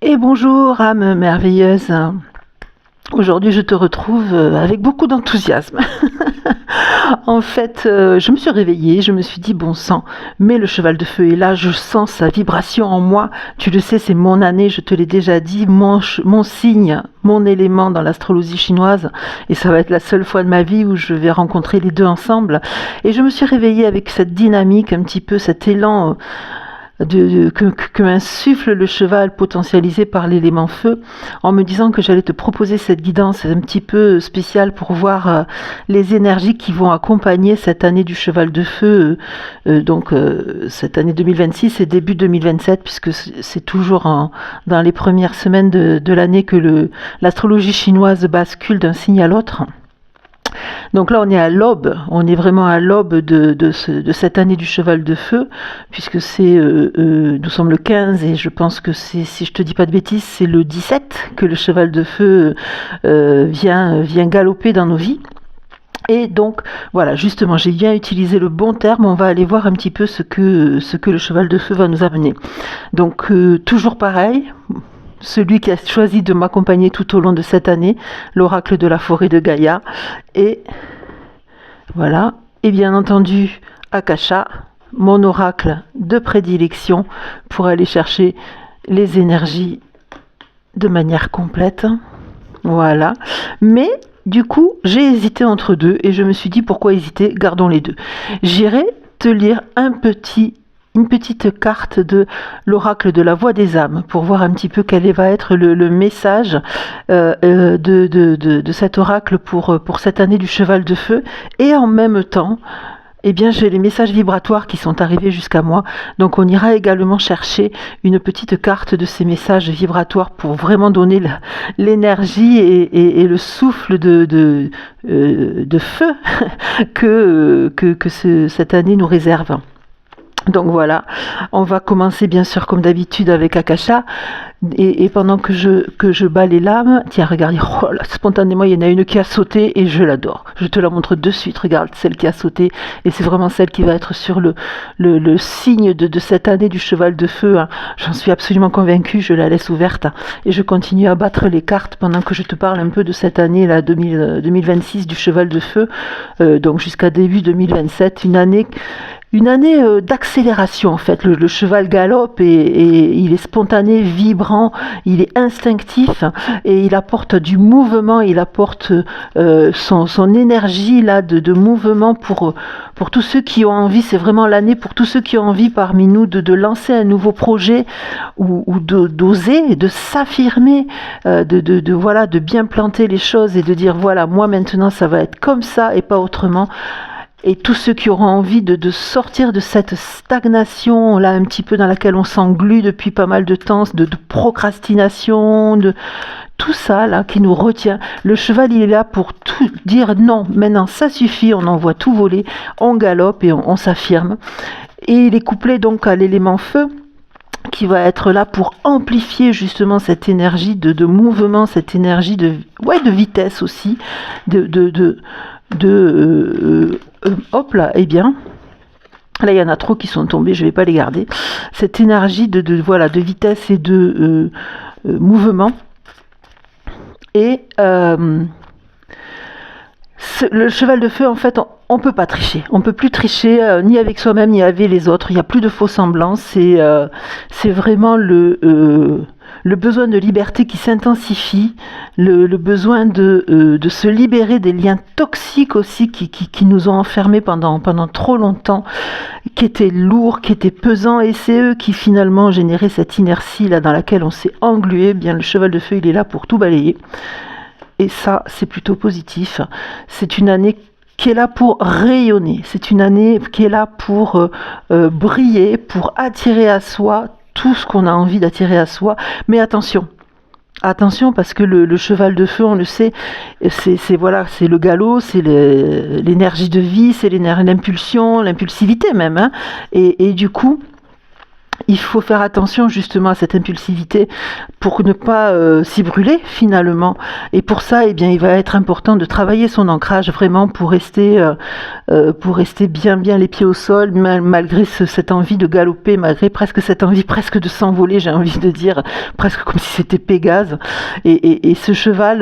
Et bonjour âme merveilleuse. Aujourd'hui je te retrouve avec beaucoup d'enthousiasme. En fait, je me suis réveillée, je me suis dit bon sang, mais le cheval de feu est là, je sens sa vibration en moi. Tu le sais, c'est mon année, je te l'ai déjà dit, mon signe, mon élément dans l'astrologie chinoise. Et ça va être la seule fois de ma vie où je vais rencontrer les deux ensemble. Et je me suis réveillée avec cette dynamique, un petit peu cet élan que m'insuffle le cheval potentialisé par l'élément feu, en me disant que j'allais te proposer cette guidance un petit peu spéciale pour voir les énergies qui vont accompagner cette année du cheval de feu, cette année 2026 et début 2027, puisque c'est toujours dans les premières semaines de l'année que l'astrologie chinoise bascule d'un signe à l'autre. Donc là, on est à l'aube, on est vraiment à l'aube de cette année du cheval de feu, puisque nous sommes le 15 et je pense que si je te dis pas de bêtises, c'est le 17 que le cheval de feu vient galoper dans nos vies. Et donc, voilà, justement, j'ai bien utilisé le bon terme, on va aller voir un petit peu ce que le cheval de feu va nous amener. Donc, toujours pareil, celui qui a choisi de m'accompagner tout au long de cette année, l'oracle de la forêt de Gaïa. Et voilà, et bien entendu, Akasha, mon oracle de prédilection pour aller chercher les énergies de manière complète. Voilà, mais du coup, j'ai hésité entre deux et je me suis dit pourquoi hésiter, gardons les deux. J'irai te lire une petite carte de l'oracle de la voix des âmes pour voir un petit peu quel va être le message de cet oracle pour cette année du cheval de feu. Et en même temps, eh bien, j'ai les messages vibratoires qui sont arrivés jusqu'à moi. Donc, on ira également chercher une petite carte de ces messages vibratoires pour vraiment donner l'énergie et le souffle de feu que cette année nous réserve. Donc voilà, on va commencer bien sûr comme d'habitude avec Akasha et pendant que je bats les lames, tiens regarde, oh là, spontanément il y en a une qui a sauté et je l'adore. Je te la montre de suite, regarde celle qui a sauté et c'est vraiment celle qui va être sur le signe de cette année du cheval de feu. Hein. J'en suis absolument convaincue, je la laisse ouverte et je continue à battre les cartes pendant que je te parle un peu de cette année là 2026 du cheval de feu, donc jusqu'à début 2027, une année d'accélération en fait. Le cheval galope et il est spontané, vibrant, il est instinctif et il apporte du mouvement, il apporte son énergie là de mouvement pour tous ceux qui ont envie. C'est vraiment l'année pour tous ceux qui ont envie parmi nous de lancer un nouveau projet ou d'oser, de s'affirmer, de bien planter les choses et de dire voilà, moi maintenant ça va être comme ça et pas autrement. Et tous ceux qui auront envie de sortir de cette stagnation là un petit peu dans laquelle on s'englue depuis pas mal de temps, de procrastination, de tout ça là qui nous retient. Le cheval il est là pour tout dire non, maintenant ça suffit, on envoie tout voler, on galope et on s'affirme. Et il est couplé donc à l'élément feu qui va être là pour amplifier justement cette énergie de mouvement, cette énergie de vitesse aussi, hop là, eh bien, là il y en a trop qui sont tombés, je ne vais pas les garder. Cette énergie de vitesse et de mouvement. Et le cheval de feu, en fait, on ne peut pas tricher. On ne peut plus tricher ni avec soi-même ni avec les autres. Il n'y a plus de faux semblants. C'est vraiment le besoin de liberté qui s'intensifie, le besoin de se libérer des liens toxiques aussi qui nous ont enfermés pendant trop longtemps, qui étaient lourds, qui étaient pesants, et c'est eux qui finalement généraient cette inertie là dans laquelle on s'est englué. Bien, le cheval de feu, il est là pour tout balayer. Et ça, c'est plutôt positif. C'est une année qui est là pour rayonner. C'est une année qui est là pour briller, pour attirer à soi tout ce qu'on a envie d'attirer à soi. Mais attention parce que le cheval de feu, on le sait, c'est le galop, c'est l'énergie de vie, c'est l'impulsion, l'impulsivité même. Hein. Et du coup, il faut faire attention justement à cette impulsivité pour ne pas s'y brûler finalement. Et pour ça, eh bien, il va être important de travailler son ancrage vraiment pour rester bien les pieds au sol, malgré cette envie de galoper, malgré presque cette envie presque de s'envoler, j'ai envie de dire, presque comme si c'était Pégase. Et ce cheval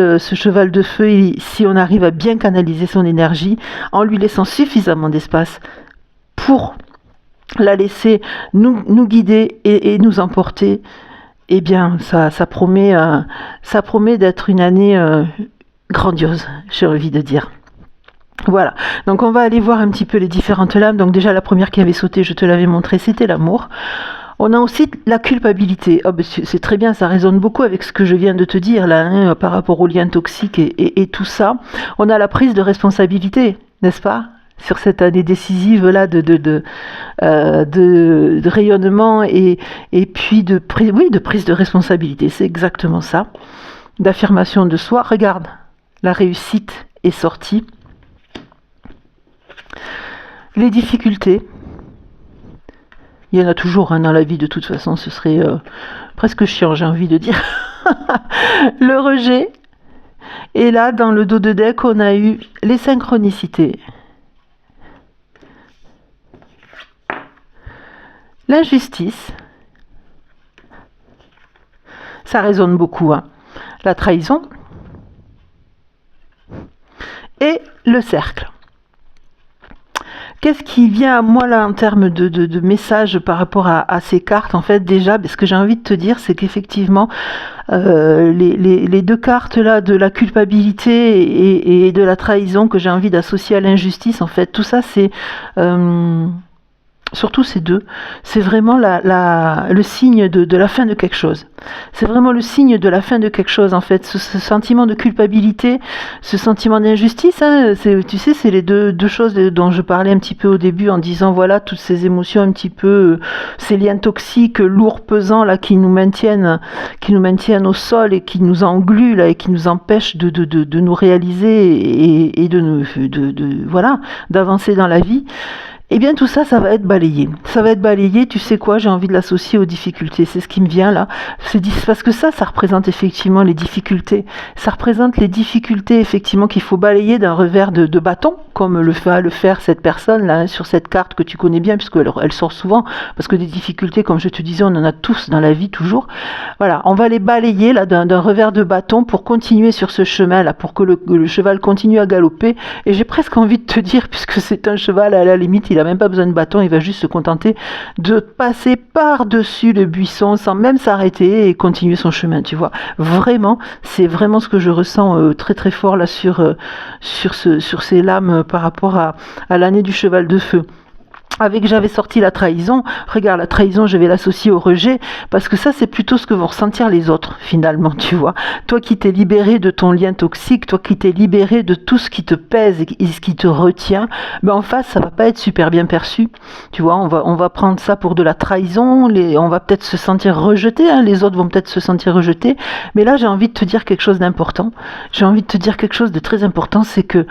de feu, si on arrive à bien canaliser son énergie, en lui laissant suffisamment d'espace pour la laisser nous guider et nous emporter, eh bien, ça promet d'être une année grandiose, j'ai envie de dire. Voilà, donc on va aller voir un petit peu les différentes lames. Donc déjà, la première qui avait sauté, je te l'avais montré, c'était l'amour. On a aussi la culpabilité. Oh, ben c'est très bien, ça résonne beaucoup avec ce que je viens de te dire là, hein, par rapport aux liens toxiques et tout ça. On a la prise de responsabilité, n'est-ce pas ? Sur cette année décisive là de rayonnement et puis de prise de responsabilité, c'est exactement ça, d'affirmation de soi. Regarde, la réussite est sortie. Les difficultés, il y en a toujours dans la vie, de toute façon, ce serait presque chiant, j'ai envie de dire. Le rejet, et là dans le dos de deck on a eu les synchronicités. L'injustice, ça résonne beaucoup, hein. La trahison et le cercle. Qu'est-ce qui vient à moi là en termes de messages par rapport à ces cartes? En fait, déjà, ce que j'ai envie de te dire, c'est qu'effectivement, les deux cartes là de la culpabilité et de la trahison que j'ai envie d'associer à l'injustice, en fait, tout ça c'est... surtout ces deux, c'est vraiment le signe de la fin de quelque chose. C'est vraiment le signe de la fin de quelque chose, en fait. Ce sentiment de culpabilité, ce sentiment d'injustice, hein, tu sais, c'est les deux choses dont je parlais un petit peu au début en disant, voilà, toutes ces émotions un petit peu, ces liens toxiques, lourds, pesants, là, qui nous maintiennent au sol et qui nous engluent, là, et qui nous empêchent de nous réaliser et voilà, d'avancer dans la vie. Eh bien tout ça, ça va être balayé. Ça va être balayé, tu sais quoi, j'ai envie de l'associer aux difficultés. C'est ce qui me vient là. Parce que ça représente effectivement les difficultés. Ça représente les difficultés effectivement qu'il faut balayer d'un revers de bâton, comme va le faire cette personne là, sur cette carte que tu connais bien, puisqu'elle sort souvent, parce que des difficultés, comme je te disais, on en a tous dans la vie, toujours. Voilà, on va les balayer là d'un revers de bâton pour continuer sur ce chemin là, pour que le cheval continue à galoper. Et j'ai presque envie de te dire, puisque c'est un cheval, à la limite, il n'a même pas besoin de bâton, il va juste se contenter de passer par-dessus le buisson sans même s'arrêter et continuer son chemin, tu vois. Vraiment, c'est vraiment ce que je ressens très très fort là sur ces lames par rapport à l'année du cheval de feu. J'avais sorti la trahison. Regarde, la trahison, je vais l'associer au rejet, parce que ça, c'est plutôt ce que vont ressentir les autres, finalement, tu vois. Toi qui t'es libéré de ton lien toxique, toi qui t'es libéré de tout ce qui te pèse et ce qui te retient, ben en face, ça va pas être super bien perçu. Tu vois, on va prendre ça pour de la trahison, on va peut-être se sentir rejeté, hein, les autres vont peut-être se sentir rejetés, mais là, j'ai envie de te dire quelque chose d'important. J'ai envie de te dire quelque chose de très important, c'est que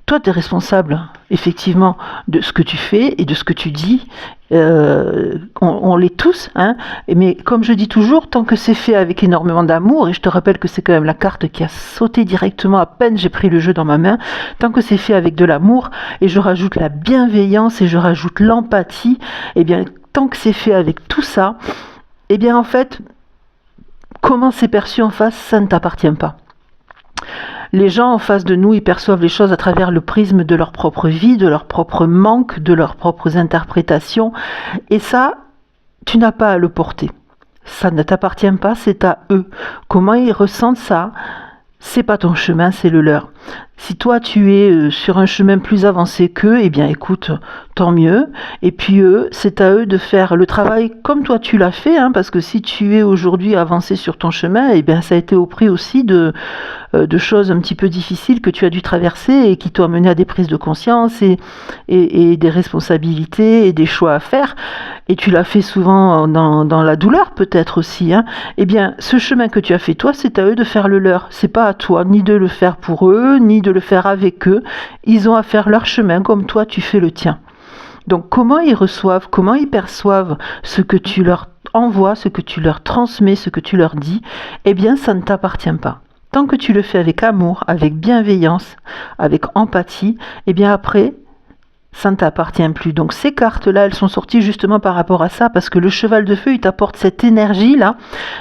toi, tu es responsable, effectivement, de ce que tu fais et de ce que tu dis. On l'est tous, hein. Mais comme je dis toujours, tant que c'est fait avec énormément d'amour, et je te rappelle que c'est quand même la carte qui a sauté directement à peine j'ai pris le jeu dans ma main, tant que c'est fait avec de l'amour, et je rajoute la bienveillance et je rajoute l'empathie, et bien, tant que c'est fait avec tout ça, et bien, en fait, comment c'est perçu en face, ça ne t'appartient pas. Les gens en face de nous, ils perçoivent les choses à travers le prisme de leur propre vie, de leur propre manque, de leurs propres interprétations. Et ça, tu n'as pas à le porter. Ça ne t'appartient pas, c'est à eux. Comment ils ressentent ça ? C'est pas ton chemin, c'est le leur. Si toi tu es sur un chemin plus avancé qu'eux, eh bien écoute, tant mieux. Et puis eux, c'est à eux de faire le travail comme toi tu l'as fait, hein, parce que si tu es aujourd'hui avancé sur ton chemin, eh bien ça a été au prix aussi de choses un petit peu difficiles que tu as dû traverser et qui t'ont mené à des prises de conscience et des responsabilités et des choix à faire. Et tu l'as fait souvent dans la douleur peut-être aussi, hein. Eh bien, ce chemin que tu as fait toi, c'est à eux de faire le leur. C'est pas à toi ni de le faire pour eux, ni de le faire avec eux. Ils ont à faire leur chemin comme toi tu fais le tien. Donc comment ils reçoivent, comment ils perçoivent ce que tu leur envoies, ce que tu leur transmets, ce que tu leur dis, eh bien ça ne t'appartient pas. Tant que tu le fais avec amour, avec bienveillance, avec empathie, eh bien après, ça ne t'appartient plus. Donc ces cartes-là, elles sont sorties justement par rapport à ça, parce que le cheval de feu, il t'apporte cette énergie-là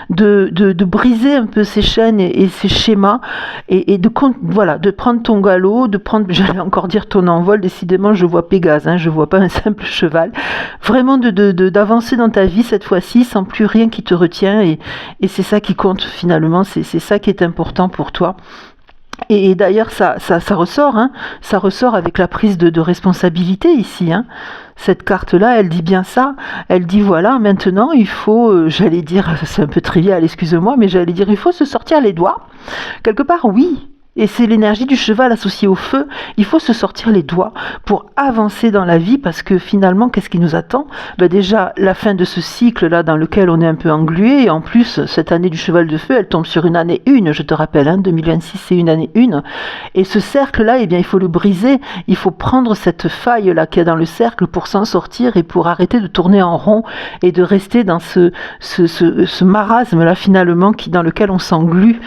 de briser un peu ces chaînes et ces schémas, et de prendre ton galop, de prendre, j'allais encore dire ton envol, décidément je vois Pégase, je vois pas un simple cheval, vraiment d'avancer dans ta vie cette fois-ci, sans plus rien qui te retient, et c'est ça qui compte finalement, c'est ça qui est important pour toi. Et d'ailleurs, ça ressort, ça ressort avec la prise de responsabilité ici. Cette carte-là, elle dit bien ça. Elle dit voilà, maintenant il faut, j'allais dire, c'est un peu trivial, excuse-moi, mais j'allais dire, il faut se sortir les doigts. Quelque part, oui. Et c'est l'énergie du cheval associée au feu. Il faut se sortir les doigts pour avancer dans la vie, parce que finalement, qu'est-ce qui nous attend ? Déjà, la fin de ce cycle-là dans lequel on est un peu englué. Et en plus, cette année du cheval de feu, elle tombe sur une année 1, je te rappelle, 2026, c'est une année 1. Et ce cercle-là, eh bien, il faut le briser. Il faut prendre cette faille-là qu'il y a dans le cercle pour s'en sortir et pour arrêter de tourner en rond et de rester dans ce marasme-là, finalement, dans lequel on s'englue.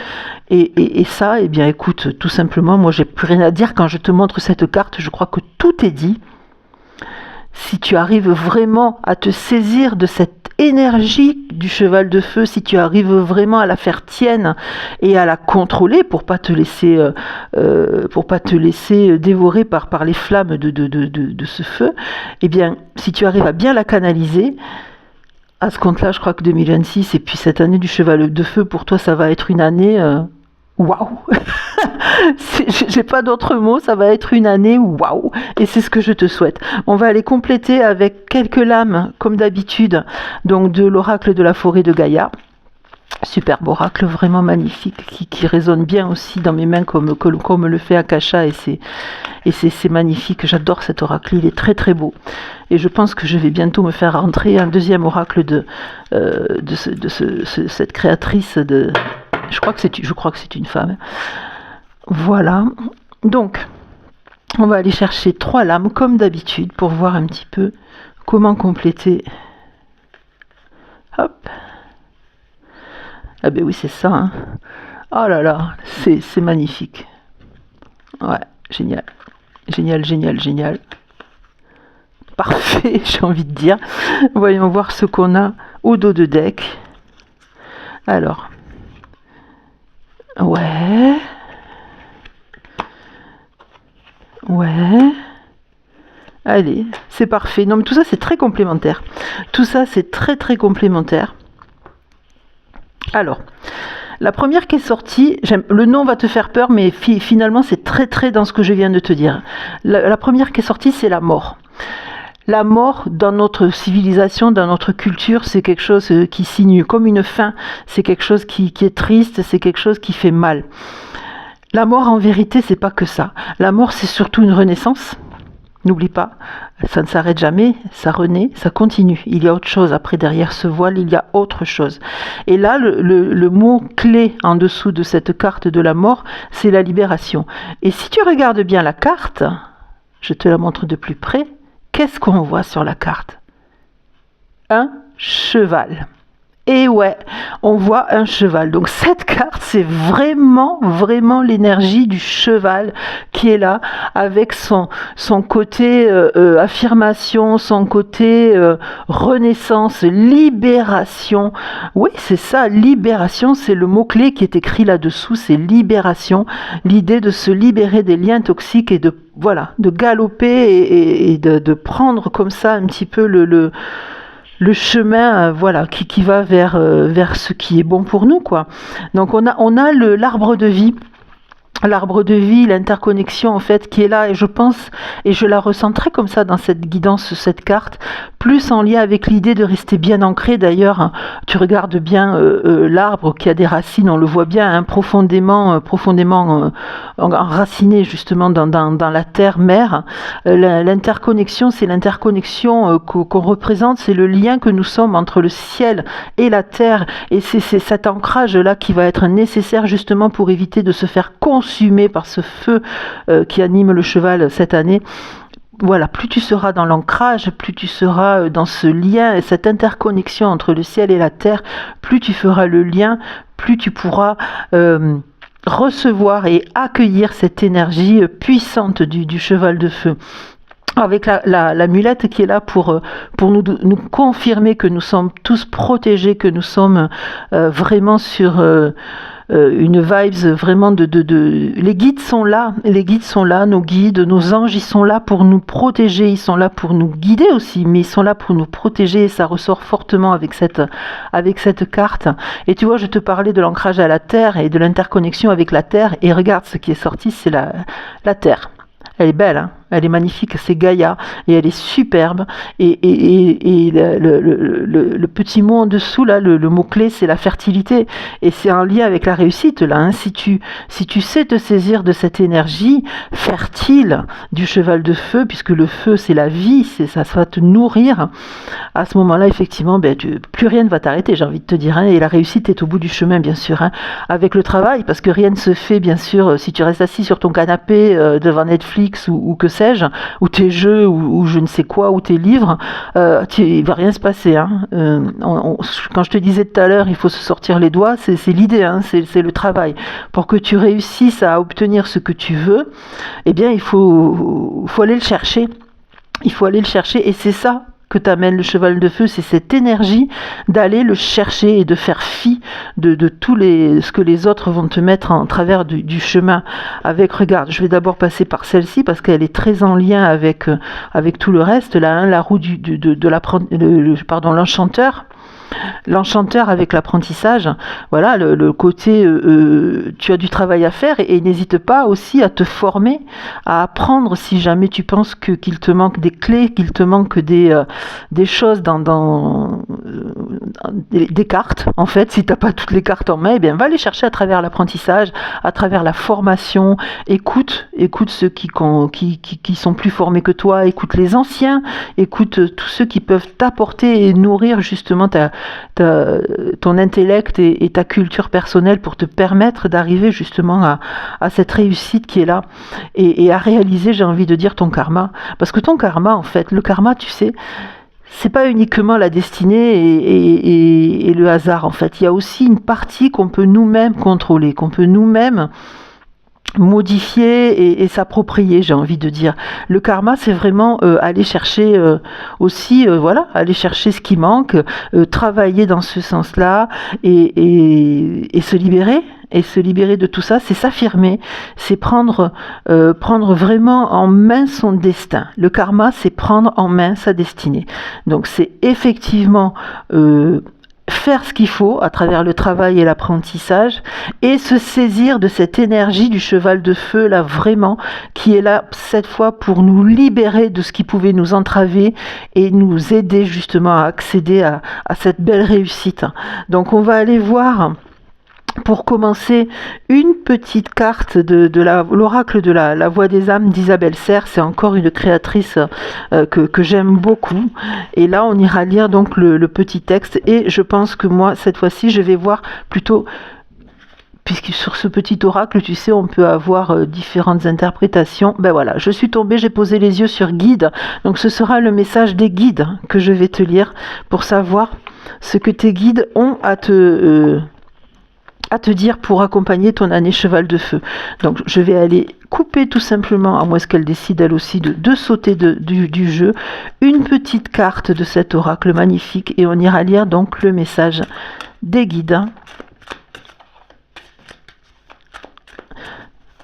Et ça, eh bien écoute, tout simplement, moi j'ai plus rien à dire. Quand je te montre cette carte, je crois que tout est dit. Si tu arrives vraiment à te saisir de cette énergie du cheval de feu, si tu arrives vraiment à la faire tienne et à la contrôler pour pas te laisser dévorer par les flammes de ce feu, eh bien si tu arrives à bien la canaliser, à ce compte-là, je crois que 2026 et puis cette année du cheval de feu, pour toi, ça va être une année waouh. J'ai pas d'autres mots, ça va être une année waouh. Et c'est ce que je te souhaite. On va aller compléter avec quelques lames, comme d'habitude, donc de l'oracle de la forêt de Gaïa. Superbe oracle, vraiment magnifique, qui résonne bien aussi dans mes mains comme le fait Akasha, et c'est magnifique. J'adore cet oracle, il est très très beau. Et je pense que je vais bientôt me faire rentrer un deuxième oracle de cette créatrice de... Je crois que c'est une femme. Voilà. Donc, on va aller chercher 3 lames comme d'habitude pour voir un petit peu comment compléter. Hop. Ah ben oui, c'est ça. Oh là là, c'est magnifique. Ouais, génial. Génial, génial, génial. Parfait, j'ai envie de dire. Voyons voir ce qu'on a au dos de deck. Alors. Ouais. Ouais. Allez, c'est parfait. Non, mais tout ça, c'est très complémentaire. Tout ça, c'est très, très complémentaire. Alors, la première qui est sortie, le nom va te faire peur, mais finalement, c'est très, très dans ce que je viens de te dire. La première qui est sortie, c'est la mort. La mort, dans notre civilisation, dans notre culture, c'est quelque chose qui signe comme une fin, c'est quelque chose qui est triste, c'est quelque chose qui fait mal. La mort, en vérité, c'est pas que ça. La mort, c'est surtout une renaissance. N'oublie pas, ça ne s'arrête jamais, ça renaît, ça continue. Il y a autre chose après, derrière ce voile, il y a autre chose. Et là, le mot clé en dessous de cette carte de la mort, c'est la libération. Et si tu regardes bien la carte, je te la montre de plus près, qu'est-ce qu'on voit sur la carte ? Un cheval. Et ouais, on voit un cheval. Donc cette carte, c'est vraiment, vraiment l'énergie du cheval qui est là, avec son côté affirmation, son côté renaissance, libération. Oui, c'est ça, libération, c'est le mot-clé qui est écrit là-dessous, c'est libération. L'idée de se libérer des liens toxiques et de galoper et de prendre comme ça un petit peu le chemin qui va vers ce qui est bon pour nous, quoi. Donc on a l'arbre de vie. L'arbre de vie, l'interconnexion en fait qui est là, et je pense, et je la ressens très comme ça dans cette guidance, cette carte, plus en lien avec l'idée de rester bien ancré. D'ailleurs, tu regardes bien l'arbre qui a des racines, on le voit bien, profondément enraciné justement dans la terre-mère. L'interconnexion, c'est l'interconnexion qu'on représente, c'est le lien que nous sommes entre le ciel et la terre, et c'est cet ancrage-là qui va être nécessaire justement pour éviter de se faire consumé par ce feu qui anime le cheval cette année, voilà, plus tu seras dans l'ancrage, plus tu seras dans ce lien et cette interconnexion entre le ciel et la terre, plus tu feras le lien, plus tu pourras recevoir et accueillir cette énergie puissante du cheval de feu. Avec l'amulette qui est là pour nous confirmer que nous sommes tous protégés, que nous sommes vraiment sur une vibes vraiment Les guides sont là, nos guides, nos anges, ils sont là pour nous protéger, ils sont là pour nous guider aussi, mais ils sont là pour nous protéger et ça ressort fortement avec cette carte. Et tu vois, je te parlais de l'ancrage à la terre et de l'interconnexion avec la terre, et regarde ce qui est sorti, c'est la terre. Elle est belle, hein, elle est magnifique, c'est Gaïa et elle est superbe. Et le petit mot en dessous, là, le mot-clé, c'est la fertilité. Et c'est un lien avec la réussite, là. Hein. Si tu sais te saisir de cette énergie fertile du cheval de feu, puisque le feu, c'est la vie, ça va te nourrir, à ce moment-là, effectivement, plus rien ne va t'arrêter, j'ai envie de te dire. Hein. Et la réussite est au bout du chemin, bien sûr, hein, avec le travail, parce que rien ne se fait, bien sûr, si tu restes assis sur ton canapé devant Netflix ou que sais-je, ou tes jeux, ou je ne sais quoi, ou tes livres, il va rien se passer. Hein. Quand je te disais tout à l'heure, il faut se sortir les doigts, c'est l'idée, hein, c'est le travail. Pour que tu réussisses à obtenir ce que tu veux, eh bien, il faut aller le chercher. Il faut aller le chercher, et c'est ça que t'amène le cheval de feu, c'est cette énergie d'aller le chercher et de faire fi de ce que les autres vont te mettre en travers du chemin. Regarde, je vais d'abord passer par celle-ci parce qu'elle est très en lien avec tout le reste. Là, hein, la roue l'enchanteur. L'enchanteur avec l'apprentissage, voilà, le côté tu as du travail à faire et n'hésite pas aussi à te former, à apprendre si jamais tu penses qu'il te manque des clés, qu'il te manque des choses des cartes. En fait, si tu n'as pas toutes les cartes en main, eh bien, va les chercher à travers l'apprentissage, à travers la formation. Écoute ceux qui sont plus formés que toi, écoute les anciens, écoute tous ceux qui peuvent t'apporter et nourrir justement ton intellect et ta culture personnelle pour te permettre d'arriver justement à cette réussite qui est là et à réaliser, j'ai envie de dire, ton karma. Parce que ton karma, en fait, le karma, tu sais, c'est pas uniquement la destinée et le hasard, en fait. Il y a aussi une partie qu'on peut nous-mêmes contrôler, qu'on peut nous-mêmes modifier et s'approprier, j'ai envie de dire. Le karma, c'est vraiment aller chercher aussi, aller chercher ce qui manque, travailler dans ce sens-là et se libérer. Et se libérer de tout ça, c'est s'affirmer, c'est prendre vraiment en main son destin. Le karma, c'est prendre en main sa destinée. Donc c'est effectivement faire ce qu'il faut à travers le travail et l'apprentissage et se saisir de cette énergie du cheval de feu là vraiment qui est là cette fois pour nous libérer de ce qui pouvait nous entraver et nous aider justement à accéder à cette belle réussite. Donc on va aller voir pour commencer une petite carte de l'oracle de la voix des âmes d'Isabelle Serres. C'est encore une créatrice que j'aime beaucoup, et là on ira lire donc le petit texte, et je pense que moi cette fois-ci je vais voir plutôt, puisque sur ce petit oracle, tu sais, on peut avoir différentes interprétations. Ben voilà, je suis tombée, j'ai posé les yeux sur guide, donc ce sera le message des guides que je vais te lire pour savoir ce que tes guides ont à te dire pour accompagner ton année cheval de feu. Donc je vais aller couper tout simplement, à moins qu'elle décide elle aussi de sauter du jeu, une petite carte de cet oracle magnifique, et on ira lire donc le message des guides.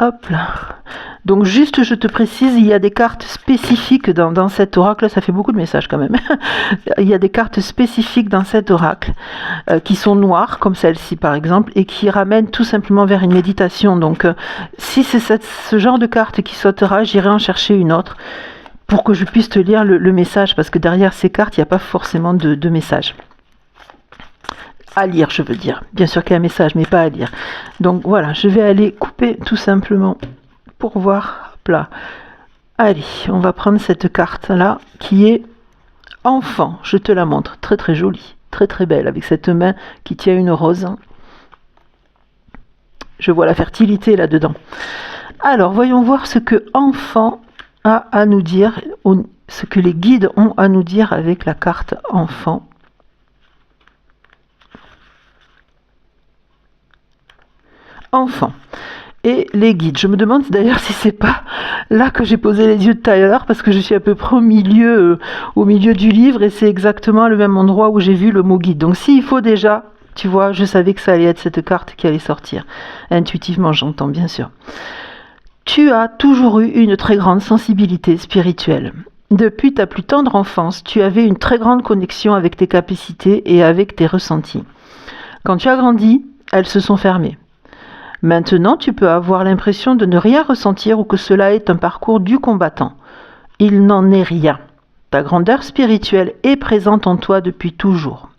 Hop là. Donc juste, je te précise, il y a des cartes spécifiques dans cet oracle. Ça fait beaucoup de messages quand même. Il y a des cartes spécifiques dans cet oracle qui sont noires, comme celle-ci par exemple, et qui ramènent tout simplement vers une méditation. Donc si c'est ce genre de carte qui sautera, j'irai en chercher une autre pour que je puisse te lire le message, parce que derrière ces cartes, il n'y a pas forcément de message. À lire, je veux dire. Bien sûr qu'il y a un message, mais pas à lire. Donc voilà, je vais aller couper tout simplement pour voir. Hop là. Allez, on va prendre cette carte-là qui est enfant. Je te la montre. Très très jolie. Très très belle. Avec cette main qui tient une rose. Je vois la fertilité là-dedans. Alors, voyons voir ce que enfant a à nous dire, ce que les guides ont à nous dire avec la carte enfant. Enfant. Et les guides. Je me demande d'ailleurs si c'est pas là que j'ai posé les yeux tout à l'heure, parce que je suis à peu près au milieu du livre, et c'est exactement le même endroit où j'ai vu le mot guide. Donc s'il faut déjà, tu vois, je savais que ça allait être cette carte qui allait sortir. Intuitivement, j'entends bien sûr. Tu as toujours eu une très grande sensibilité spirituelle. Depuis ta plus tendre enfance, tu avais une très grande connexion avec tes capacités et avec tes ressentis. Quand tu as grandi, elles se sont fermées. Maintenant, tu peux avoir l'impression de ne rien ressentir ou que cela est un parcours du combattant. Il n'en est rien. Ta grandeur spirituelle est présente en toi depuis toujours.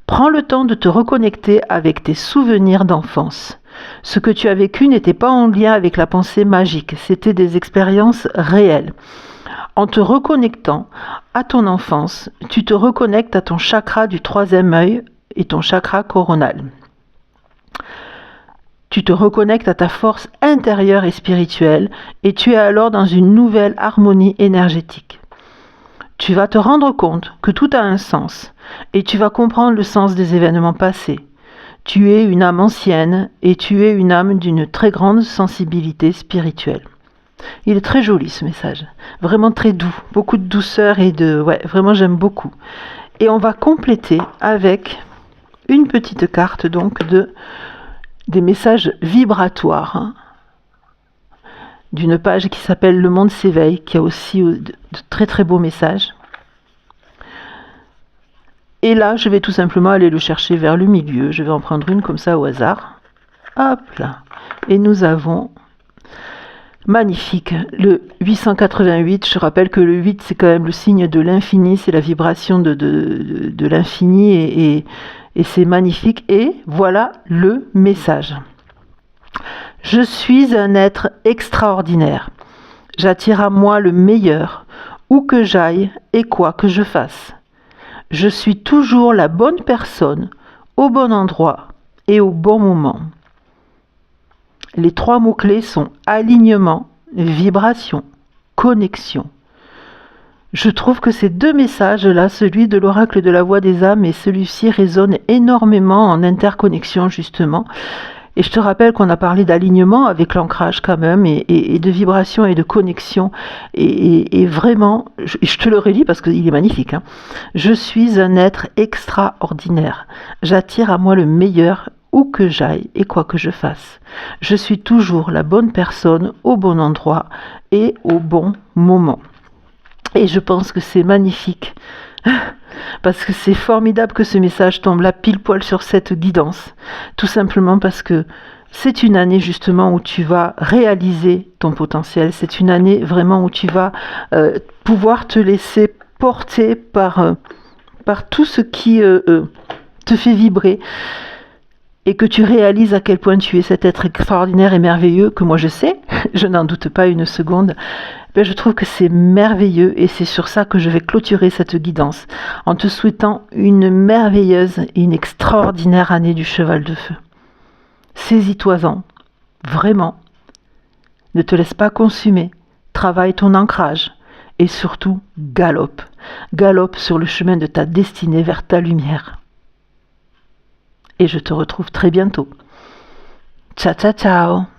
Prends le temps de te reconnecter avec tes souvenirs d'enfance. Ce que tu as vécu n'était pas en lien avec la pensée magique, c'était des expériences réelles. En te reconnectant à ton enfance, tu te reconnectes à ton chakra du troisième œil et ton chakra coronal. Tu te reconnectes à ta force intérieure et spirituelle et tu es alors dans une nouvelle harmonie énergétique. Tu vas te rendre compte que tout a un sens et tu vas comprendre le sens des événements passés. Tu es une âme ancienne et tu es une âme d'une très grande sensibilité spirituelle. Il est très joli ce message, vraiment très doux, beaucoup de douceur et vraiment j'aime beaucoup. Et on va compléter avec une petite carte donc des messages vibratoires d'une page qui s'appelle Le Monde s'éveille, qui a aussi de très très beaux messages. Et là, je vais tout simplement aller le chercher vers le milieu. Je vais en prendre une comme ça au hasard. Hop là. Et nous avons, magnifique, le 888. Je rappelle que le 8, c'est quand même le signe de l'infini, c'est la vibration de l'infini et c'est magnifique. Et voilà le message. Je suis un être extraordinaire. J'attire à moi le meilleur, où que j'aille et quoi que je fasse. Je suis toujours la bonne personne, au bon endroit et au bon moment. Les 3 mots-clés sont alignement, vibration, connexion. Je trouve que ces 2 messages-là, celui de l'oracle de la voix des âmes et celui-ci, résonnent énormément en interconnexion justement. Et je te rappelle qu'on a parlé d'alignement avec l'ancrage quand même, et de vibration et de connexion. Et vraiment, je te le relis parce qu'il est magnifique. Je suis un être extraordinaire. J'attire à moi le meilleur où que j'aille et quoi que je fasse. Je suis toujours la bonne personne au bon endroit et au bon moment. Et je pense que c'est magnifique. Parce que c'est formidable que ce message tombe là pile poil sur cette guidance. Tout simplement parce que c'est une année justement où tu vas réaliser ton potentiel. C'est une année vraiment où tu vas pouvoir te laisser porter par tout ce qui te fait vibrer. Et que tu réalises à quel point tu es cet être extraordinaire et merveilleux, que moi je sais, je n'en doute pas une seconde. Ben, je trouve que c'est merveilleux et c'est sur ça que je vais clôturer cette guidance en te souhaitant une merveilleuse et une extraordinaire année du cheval de feu. Saisis-toi-en, vraiment. Ne te laisse pas consumer, travaille ton ancrage et surtout galope. Galope sur le chemin de ta destinée vers ta lumière. Et je te retrouve très bientôt. Ciao, ciao, ciao.